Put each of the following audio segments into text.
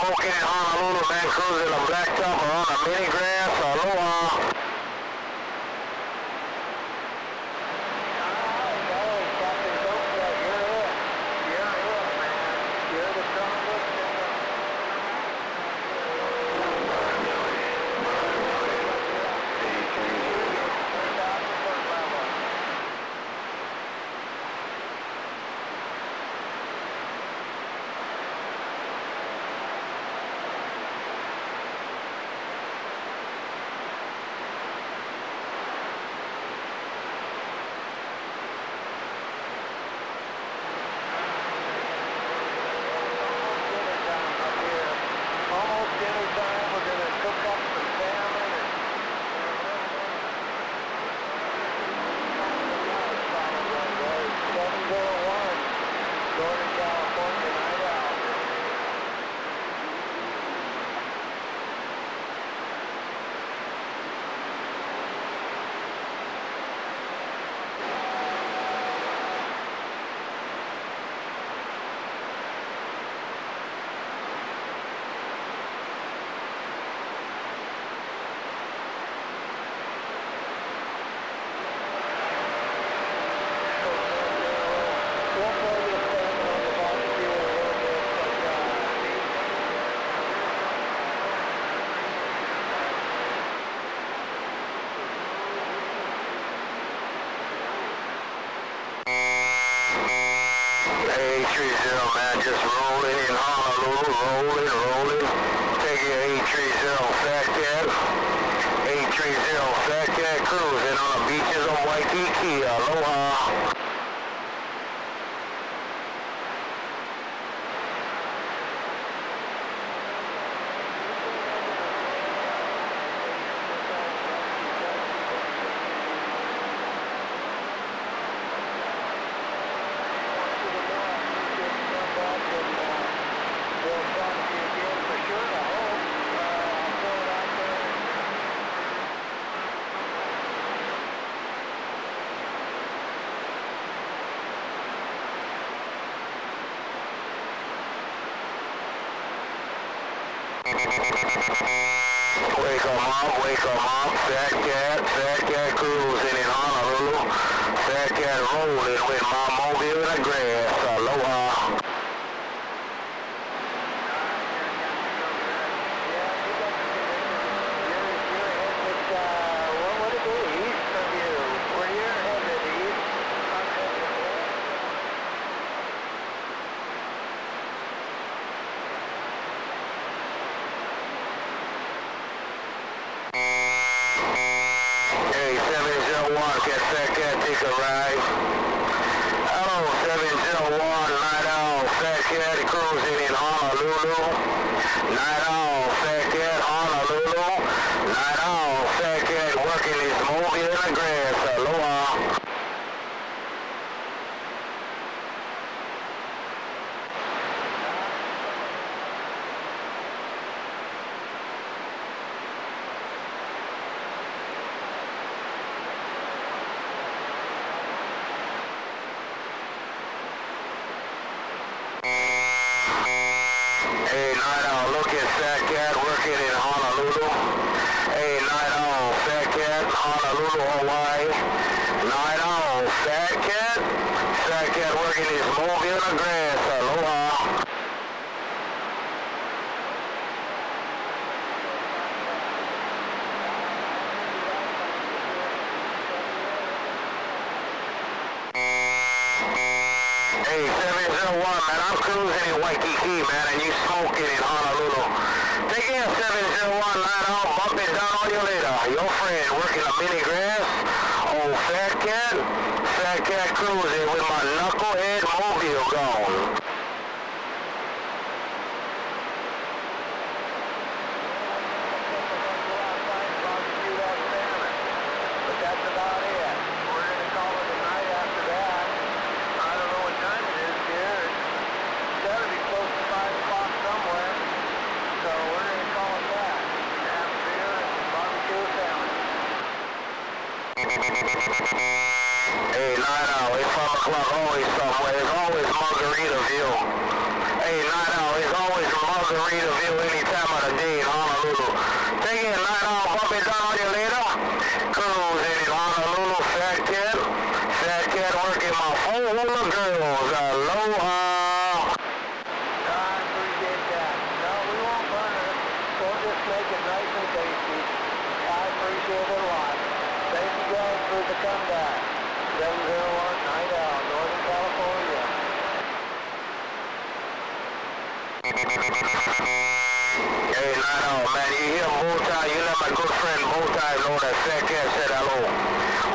Smoking in Honolulu, man, cruising on blacktop or on a mini grass, aloha. Man, just rolling in Honolulu, rolling. Take your 830 Fat Cat. 830 Fat Cat cruising on the beaches of Waikiki, aloha. Wake 'em up, Fat Cat cruising in Honolulu, Fat Cat rolling with my mobile in the grass, aloha. Fat Cat, take a ride. Hello, 701, Night Owl, Fat Cat cruising in Honolulu. Night Owl, Fat Cat, Honolulu. Night Owl, Fat Cat working his mobile in the grass, aloha. Fat Cat working in Honolulu. Hey, Night Owl, Fat Cat, Honolulu, Hawaii. Night Owl, Fat Cat working his mobile in the grass, aloha. Hey, 701, man, I'm cruising in Waikiki, man, and you smoking in Honolulu. Take care, 701, line on, bump it down on you later. Your friend working a mini grass, old Fat Cat cruising with my knucklehead mobile gone. Hey, Night Owl, it's 5 o'clock always somewhere. It's always Margaritaville. Hey, Night Owl, it's always Margaritaville any time of the day in Honolulu. Take it, Night Owl, bump it down on you later. Cruising in Honolulu, Fat Cat working my phone with the girls. Aloha. I appreciate that. No, we won't burn it. We'll just make it nice and tasty. I appreciate it a lot. Thank you guys for the comeback. 701 Night Owl, Northern California. Hey, Night Owl, man, you hear Bowtie? You let my good friend Bowtie know that Fat Cat said hello.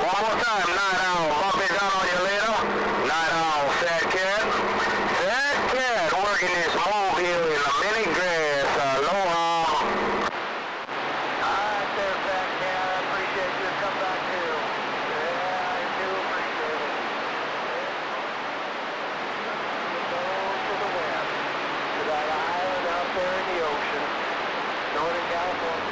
One more time, Night Owl, bump it down on you later. Night Owl, Fat Cat working this mobile in the mini grass. Aloha. Alright there, Fat Cat. I appreciate your comeback too. Yeah, I do appreciate it. Go to the west, to that island out there in the ocean. Northern California.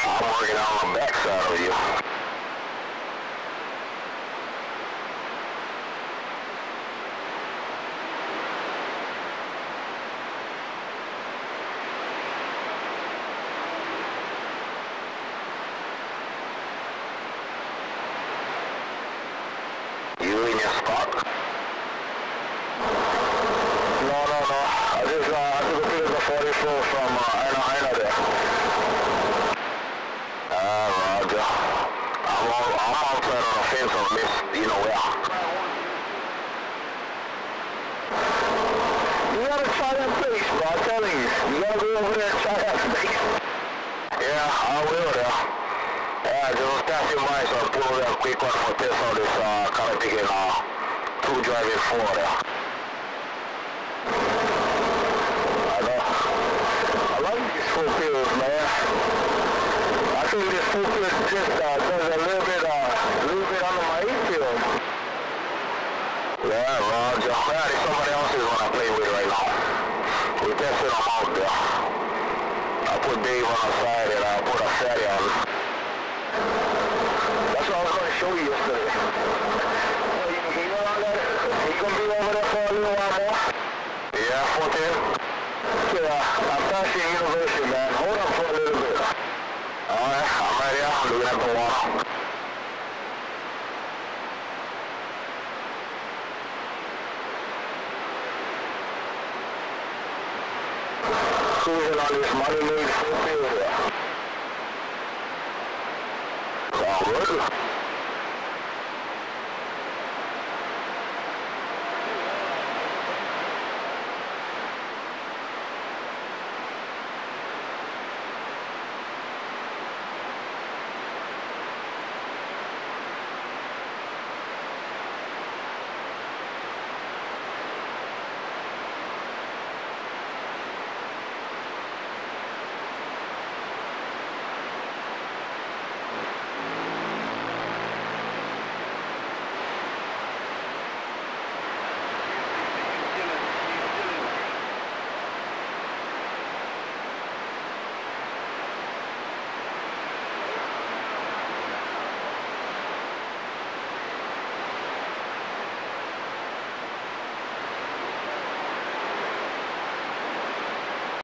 I'm working on the backside of you. You in your spot? No. I took a picture of the 44 from Aina there. Roger. I'm outside on the fence on this, you know where. You gotta try that place, bro. I'm telling you. You gotta go over there and try that place. Yeah, I will there. Yeah, just passing by, so I'll pull that quick one for test on this kind of taking 2 driving 4 there. I love these full fields, man. I think this full field just does a little bit under my infield. Yeah, Roger. Yeah, there's somebody else's one I play with right now. We're testing them out there. I put Dave on the side and I put a fatty on. That's what I was going to show you yesterday. You know all that? You going to be over there for a little while more? Yeah, 14. Okay, I'm passing University, man. Hold on for a little bit. Alright, I'm right here. I'm looking at the water. Cruising on this money-made full field here. Sound good?